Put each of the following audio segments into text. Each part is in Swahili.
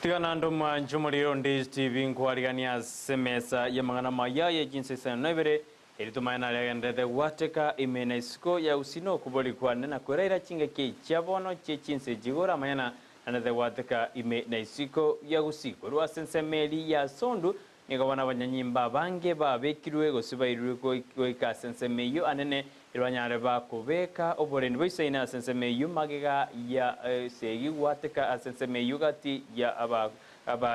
Tiganando manchumuriro Ndizi TV nkuarigania semesa ya mangana maya ya Chinsa na Ibere ilitumana legende wateka imena isiko ya usino kuboli kwa nena kureira chinga ke chabono che Chinsa jigora mayana another wateka imena isiko ya Gusii kwa sense meli ya sondu nikabana banyanyimba bange babekirwe gosibairwe ko ikasense meyo anene irwanyare ba kubeka oboreni boisaina sense meyo magega ya segi wateka asense meyo gati ya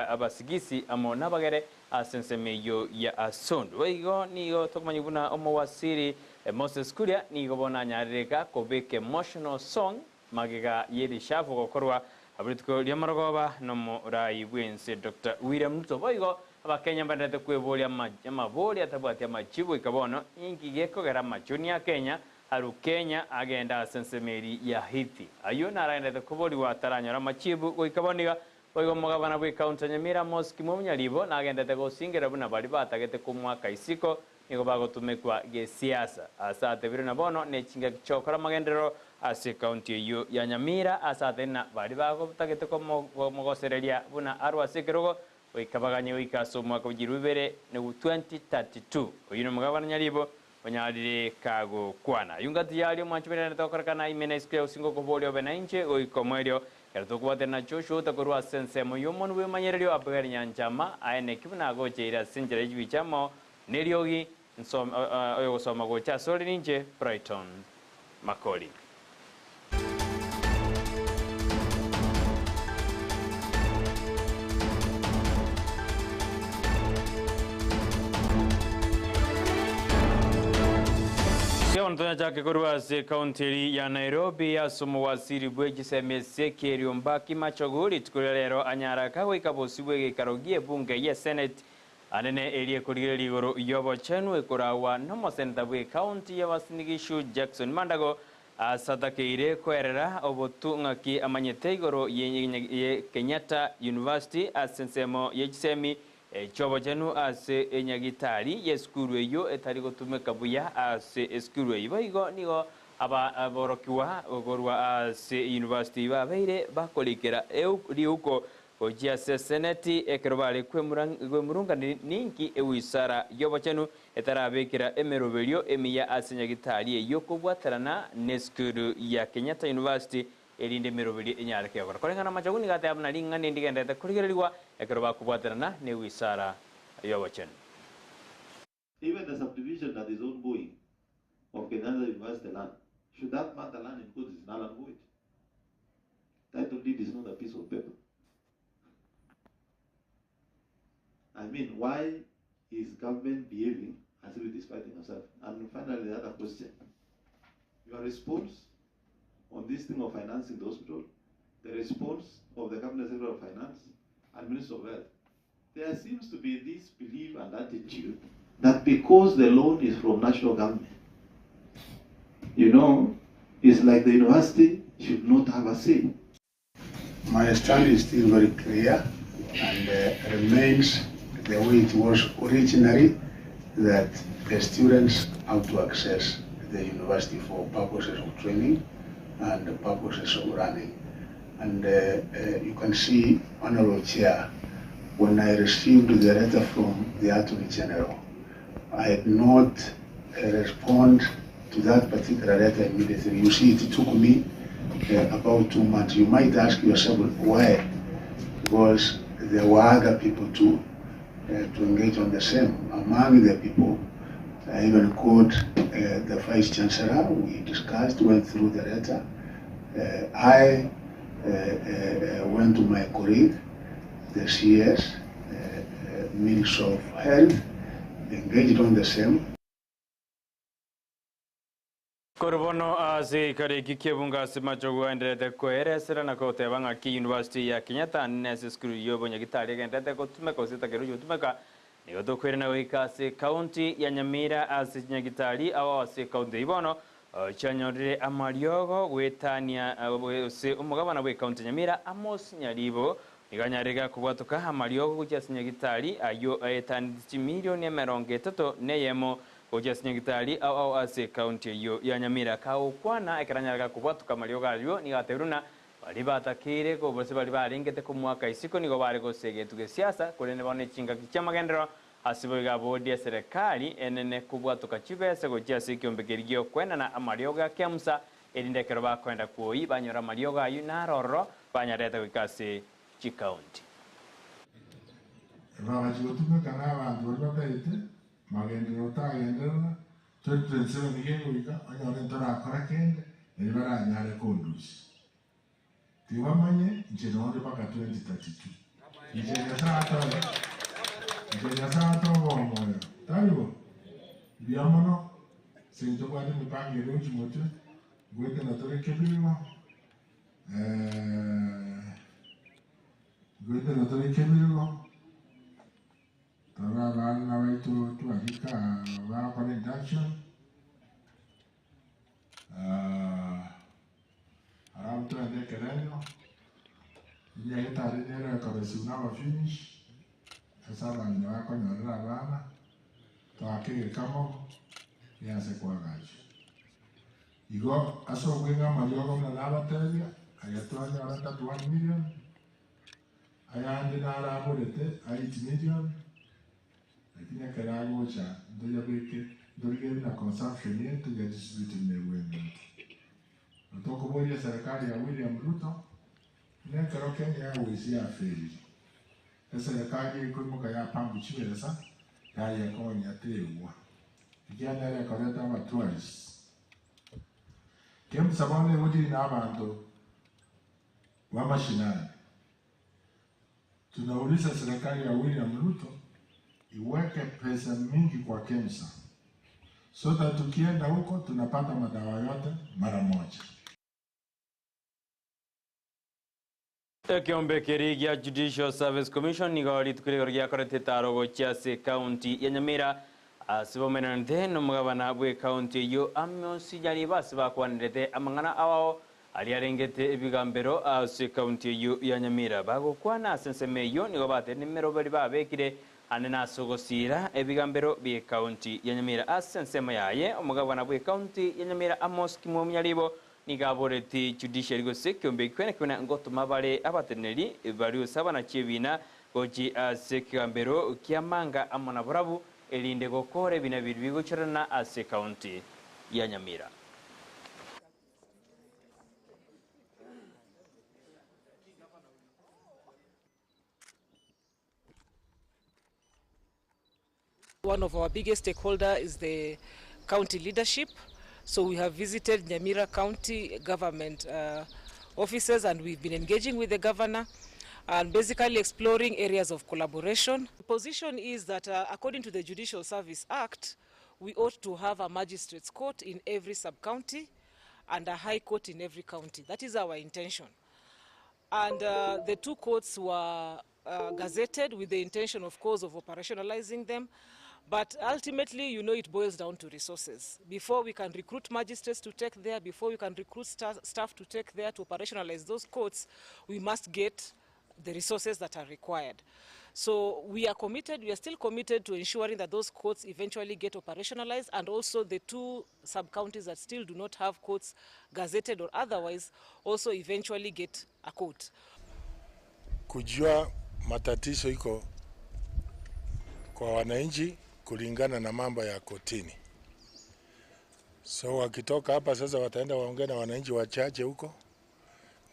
abasigisi amona bagere asense meyo ya asondu weigo nigo tokmanyibuna omowasiri Moses Kuria nigo bona nyareka kubeka emotional song magega yeri shafu gokorwa abritko lyamarogoba no rai bwense Dr. William Ruto weigo abakenya bandete kwebolia amaboli atabwati amachibu ikabono ingi gekogera machuni ya Kenya haru Kenya agenda sensemeri ya hiti ayo naraendete kuboli wataranyora machibu goikaboniga oigo mugabana bwe county Nyamira Mosque mumunyalibo nagendete gosingera buna bali batagete kumwaka isiko nigo bagotumekwa gesiasa asate biro nabono nechinga chokora magendero ase county yo ya Nyamira asate na bali bagotagete ko mogosereria buna arwa sekerogo oikabaganye oikaso mwaka ujirubere ne 2032 oyino mugabana nyalibo onyalire kago kwana yungati yali mwanchubere natokarakana imena isko usingo kobolio benainche oikomwelio kertokuwate na chosho takorwa sense moyomon we manyerelio apagari nyanchama aene kibuna gocheira sinjere jibichamo neriogi nsom oyo soma gocha soli ninche Brighton Makori. Ontonya chake kurwa se county ya Nairobi ya somo wasiri bweji semese kerio mbaki machoguri tukulero anyara kawe kabosibwe karogie bunge ya Senate anene elie kurire ligoro yobo chenwe kurawa nomo seneta bwe county ya Wasinigishu Jackson Mandago asatakeire kwerera obotunga ki amanyete igoro ye Kenyatta University asensemo yejisemi chobo chenu ase enyagitari yeskuru eyo etari gotumeka buya ase eskuru eyo igo nigo aborokiwa ogorwa ase university babeire bakolikera riuko ojia se seneti ekerbale kwemurunga ninki ewisara yobo chenu etarabekera emeroberio emiya ase enyagitari eyo kobwatarana neskuru ya Kenyatta University elinde merobeli enyareke yakora kolengana machaguni gate abna linga ndigenda kurigererwa ekeroba kubwaterana ne wisara yowachen. Even the subdivision that is ongoing of Kenyatta University land, should that matter land include is null and void? Title deed is not a piece of paper. I mean, why is government behaving as if it is fighting itself? And finally, the other question: your response on this thing of financing the hospital, the response of the Cabinet Secretary of Finance and Minister of Health, there seems to be this belief and attitude that because the loan is from national government, you know, it's like the university should not have a say. My stand is still very clear and remains the way it was originally, that the students have to access the university for purposes of training and the purposes of running. And you can see, Honorable Chair, when I received the letter from the Attorney General, I did not respond to that particular letter immediately. You see, it took me about 2 months. You might ask yourself why, because there were other people too to engage on the same. Among the people, I even called the Vice Chancellor. We discussed, went through the letter. I went to my colleague, the CS, Minister of Health, engaged on the same. Korbono azi kare kikebunga simajogo endete koere sera na kote banga ki University ya Kenyatta nese skuru yobo nyagitari gendete ko tumeka sita kerujo tumeka nigo to kwere na wika se county ya Nyamira ase nyagitari awa se county ibono chanyorire amariogo wetania se umugabana we county Nyamira Amos Nyalibo iganyarega kubwatuka amariogo kuchasinya gitari ayo etani milioni 30 neyemo kuchasinya gitari au ase county yo ya Nyamira kaukwana ekaranyarega kubwatuka amariogo alio nigateruna bali batakire ko bose bali baringete ku mwaka isiko nigo bari gosegetu ge siasa kurene bone chinga kichamagendero asibo ga bodi ya serikali enene kubwa tukachibese go jasi kyombegerigio kwenda na amarioga kemsa elindekero bakwenda kuoi banyora amarioga yunaroro banyareta wikasi chikaunti Baba chigotume kana abantu babete magendero tagendera tutse nigengo ika anyone tora korakende elibara nyale kondusi tiwamanye nchinoonde paka 2032 nchenya sato bomoyo talibo biamono sinto kwani mipange leo chimote gwete na tore kebirimo gwete na tore kebirimo tara bana wetu tuandika wa kwa induction Auta ande querendo y ahí está dinero que recibió finish esa banda va con la banda todo aquí el campo y hace cuagacho y go aso venga mayor con la lava tele allá tú año ahora está 1 million allá ande nada bolete ahí 8 million aquí ya queda algo ya entonces ya ve que doy una consumption y esto ya distribuye el bueno Toko moja serikali ya William Ruto ne karo Kenya wezi afeli. Serikali ikuimuka ya pangu chiweza ya yakonya tewa. Kijana ya kaleta wa tourists. Kem sabone mudi na abantu wa mashinani. Tunauliza serikali ya William Ruto iweke pesa mingi kwa Kemsa. So that tukienda huko tunapata madawa yote mara moja. Kiombe kirigia Judicial Service Commission nigori tukirigia korete tarogo chiase county ya Nyamira asibomenante no mugabana bwe county yo amyosi jali basi bakwanirete amangana awao aliarengete ebigambero ase county yo ya Nyamira bagokwana senseme yo nigo bate nimero bari babekire anena sogosira ebigambero bye county ya Nyamira asensema yaye omugabana bwe county ya Nyamira Amos Kimomyalibo nigaboreti judicial gose kyombe kwena ngotuma bale abateneri bari usaba na chebina goji asekambero kyamanga amona burabu elinde gokore bina bibigo charana ase county ya Nyamira. One of our biggest stakeholders is the county leadership. So we have visited Nyamira County government offices and we've been engaging with the governor and basically exploring areas of collaboration. The position is that according to the Judicial Service Act, we ought to have a magistrates court in every sub-county and a high court in every county. That is our intention. And the two courts were gazetted with the intention, of course, of operationalizing them. But ultimately, you know, it boils down to resources. Before we can recruit magistrates to take there, before we can recruit staff to take there to operationalize those courts, we must get the resources that are required. So we are committed, we are still committed to ensuring that those courts eventually get operationalized, and also the two sub-counties that still do not have courts gazetted or otherwise also eventually get a court. Kujua matatizo iko kwa wananchi kulingana na mambo ya kotini. So wakitoka hapa sasa wataenda waongea na wananchi wachache huko.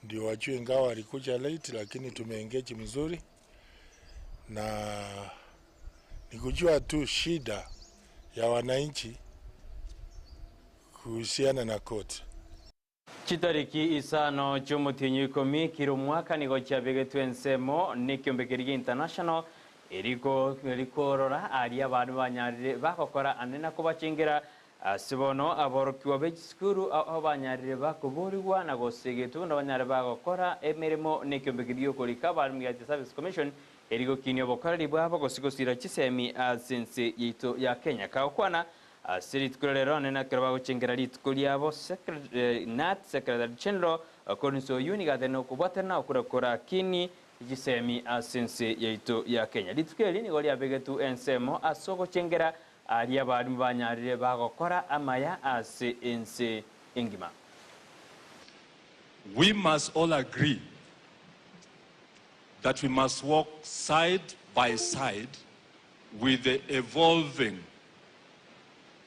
Ndio wajue ingawa walikuja late lakini tumeengage mzuri. Na nikujua tu shida ya wananchi kuhusiana na koti. Chitariki Isano chumutinyu ikomi kiro mwaka nigo chabege ensemo nikyombekerigi international erikorora ari abantu banyarire bakokora anena kubachingira sibono aborokiwa bejiskuru aho banyarire bakuburirwa na gosegetu n'abanyarire bakokora emirimo nikyombekerigi kolika bari mu Service Commission erigo kinyo bokorari bwabo gosigosira chisemi since yito ya Kenya kakwana Sirit Kulero nena kerba guchengera litukuliabo Secretary General Koniso Uniga deno kubatena okurakora kini gisemi asense yaito ya Kenya litukeli ni goli abegetu ensemo asoko chengera ali abari banyarire bagokora amaya ase ense engima we must all agree that we must walk side by side with the evolving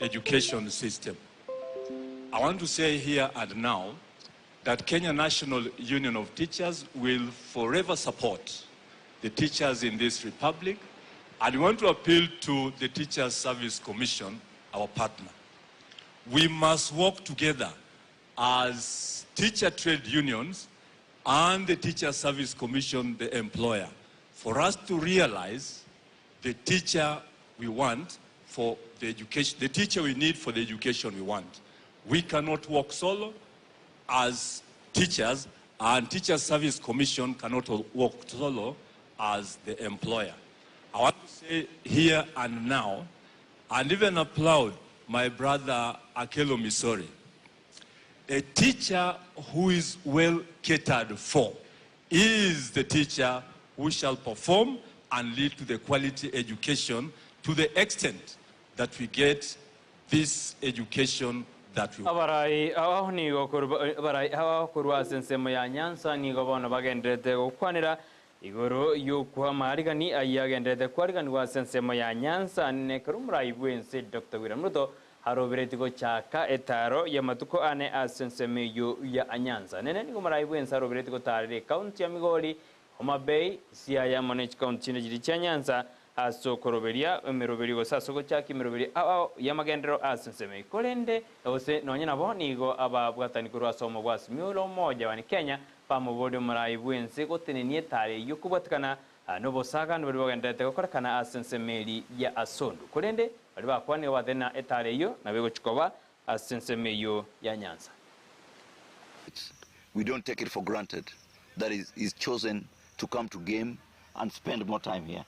education system. I want to say here and now that Kenya National Union of Teachers will forever support the teachers in this republic, and we want to appeal to the Teachers Service Commission, our partner. We must work together as teacher trade unions and the Teacher Service Commission, the employer, for us to realize the teacher we want for the education, the teacher we need for the education we want. We cannot work solo as teachers, and Teacher Service Commission cannot work solo as the employer. I want to say here and now, and even applaud my brother Akelo Misori. A teacher who is well catered for is the teacher who shall perform and lead to the quality education to the extent that we get this education that we want. Abarai aho ni abarai aho kurwa sensemo ya Nyanza ni gobono bagendete gukwanira igoro yuko marigani ayagendete kwarigani wa sensemo ya Nyanza ne karumra ibwense Dr. William Ruto haroberetigo chaka etaro ya matuko ane asensemeyo ya Nyanza nene ni gomara ibwense haroberetigo tarire county ya Migori Homa Bay Siaya manage county ne cha Nyanza aso koroberia emeroberigo sasoko chaki meroberi aho yamagendero asenseme kolende ose nonyana bo nigo ababwatani kurwa somo bwasi miulo moja wani Kenya pamubodi murai bwense gotenenie tare yukubatkana nobo saga no bagendete gokorakana asensemeri ya asondu kolende bali bakwani wadena etare yo nabego chikoba asensemeyo ya Nyanza. We don't take it for granted that is chosen to come to game and spend more time here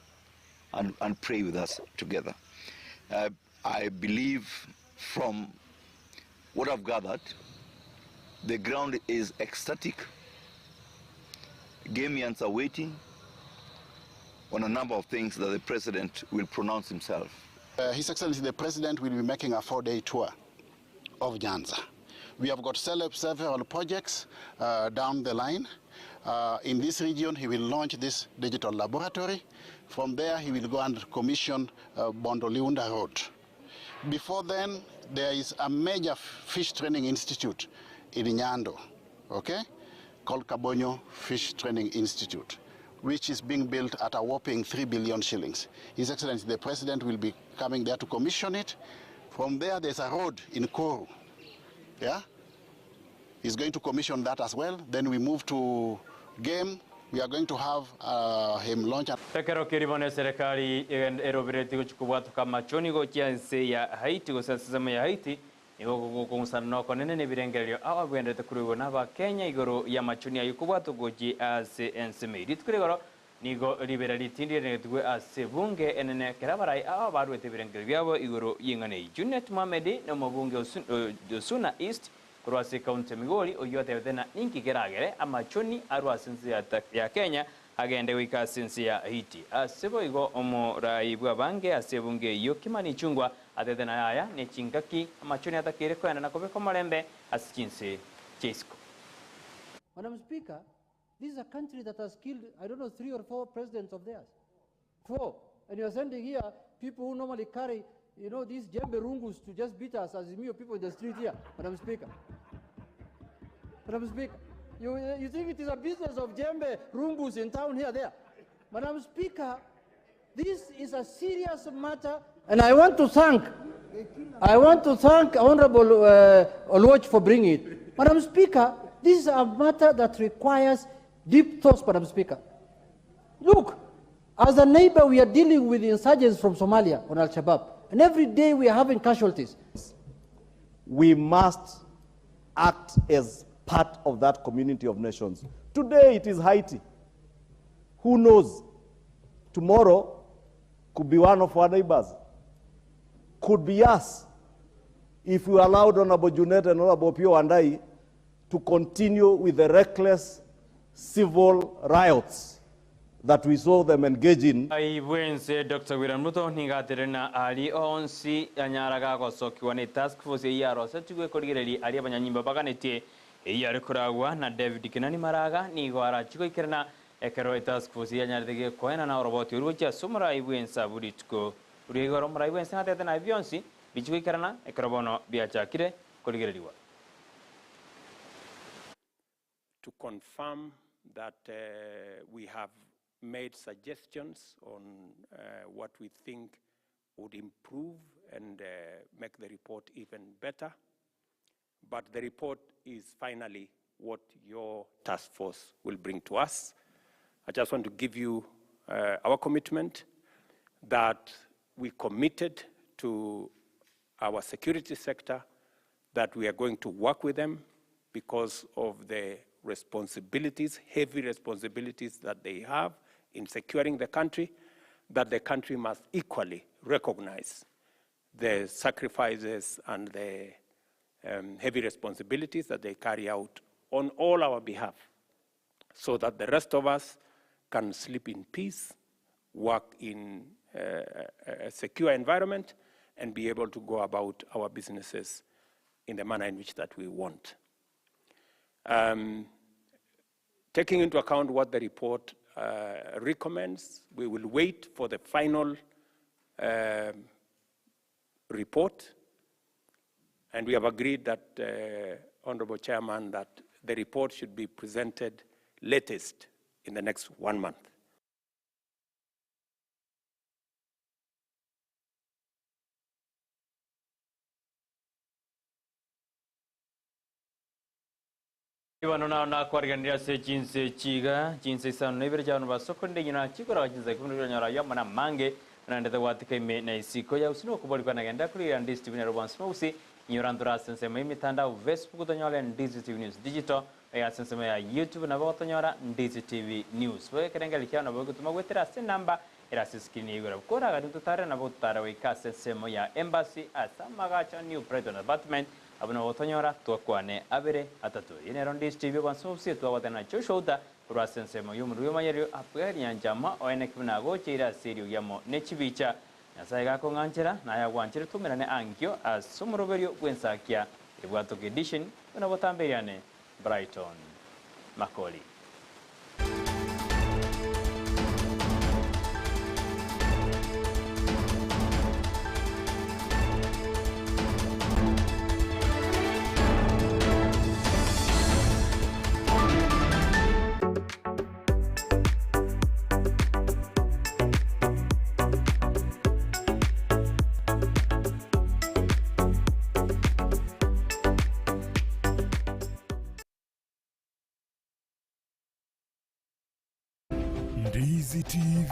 and pray with us together. I believe from what I've gathered, the ground is ecstatic. Gamians are waiting on a number of things that the President will pronounce himself. His Excellency the President will be making a 4-day tour of Nyanza. We have got several projects down the line. In this region, he will launch this digital laboratory. From there, he will go and commission Bondoliunda Road. Before then, there is a major fish training institute in Nyando, okay, called Kabonyo Fish Training Institute, which is being built at a whopping 3 billion shillings. His Excellency the President will be coming there to commission it. From there, there's a road in Koru, yeah? He's going to commission that as well. Then we move to game. We are going to have him launch. Tekero kiribone serikali erobireti kuchukubwatu kama choni go chianse ya Haiti go sasema ya Haiti nigo kumusana konene ne birengeryo awa bwendete kurigo naba Kenya igoro ya machoni ayukubwatu goji ase enseme ritkurigoro nigo liberali tindi ne tugwe ase bunge enene kerabarai awa barwete birengeryo byabo igoro yingane Junet Mohamed no mabunge Osuna East Kurwasi County Migori oyote tena ninki geragere amachoni arwasinzi ya Kenya agende wika sinsi ya Haiti asebo igo omuraibwa bange asebunge yokimani chungwa atedena yaya ne chingaki amachoni atakire kwenda na kobeko malembe asichinse chesko. Madam Speaker, this is a country that has killed, I don't know, 3 or 4 presidents of theirs. 4. And you're sending here people who normally carry, you know, these jembe rungus to just beat us as people in the street here, Madam Speaker. Madam Speaker, you think it is a business of jembe rungus in town here, there? Madam Speaker, this is a serious matter, and I want to thank Honorable Oluoch for bringing it. Madam Speaker, this is a matter that requires deep thoughts, Madam Speaker. Look, as a neighbor, we are dealing with insurgents from Somalia on Al-Shabaab, and every day we are having casualties. We must act as part of that community of nations. Today it is Haiti. Who knows? Tomorrow could be one of our neighbors. Could be us. If we allowed Honorable Junet and Honorable Pio Andai to continue with the reckless civil riots that we saw them engage in. Ai wense Dr. William Ruto ningaterena ali onsi anyaraga gosokiwa ne task force ya rosa tugwe korigeri ali abanyanyimba baganete yari kuragwa na David Kinani Maraga ni gwara chiko ikirana ekero task force ya nyarige koena na roboti urucha sumra ibwensa buritko urigoro mra ibwensa tete na avionsi bichiko ikirana ekero bono biachakire koligereriwa. To confirm that we have made suggestions on what we think would improve and make the report even better. But the report is finally what your task force will bring to us. I just want to give you our commitment that we committed to our security sector, that we are going to work with them because of the responsibilities, heavy responsibilities that they have in securing the country, that the country must equally recognize the sacrifices and the heavy responsibilities that they carry out on all our behalf, so that the rest of us can sleep in peace, work in a secure environment, and be able to go about our businesses in the manner in which that we want. Taking into account what the report recommends, we will wait for the final report, and we have agreed that, Honorable Chairman, that the report should be presented latest in the next 1 month. Iwanona na kuarganira se Chinsa Chinsa Isano Nyamira jano basokonde nyina chikora Chinsa kumuri nyara yamana mange na ndete watika ime na isiko ya usino kubali kwa nagenda kuri Ndizi TV na Smosi nyorandura sensema mitandao Facebook tonyora Ndizi TV News Digital ya sensema ya YouTube na botonyora Ndizi TV News we kerenga likia na bogo tumagwetera se namba era siskini igora kora ga tutare na botara we ka sensema ya embassy asa magacha new Brighton apartment abuna botonyora twakwane abere atatu inero Ndizi TV kwa Smosi twawatana choshouta kwa sensema yumuru mayero aperi yanjama oene kibna go chira serio yamo nechibicha Nasaiga konganchera na ya wanchira tumerane angyo asumuroberio gwensakia ibwato edition una botamberiane Brighton Makori. Ndizi TV.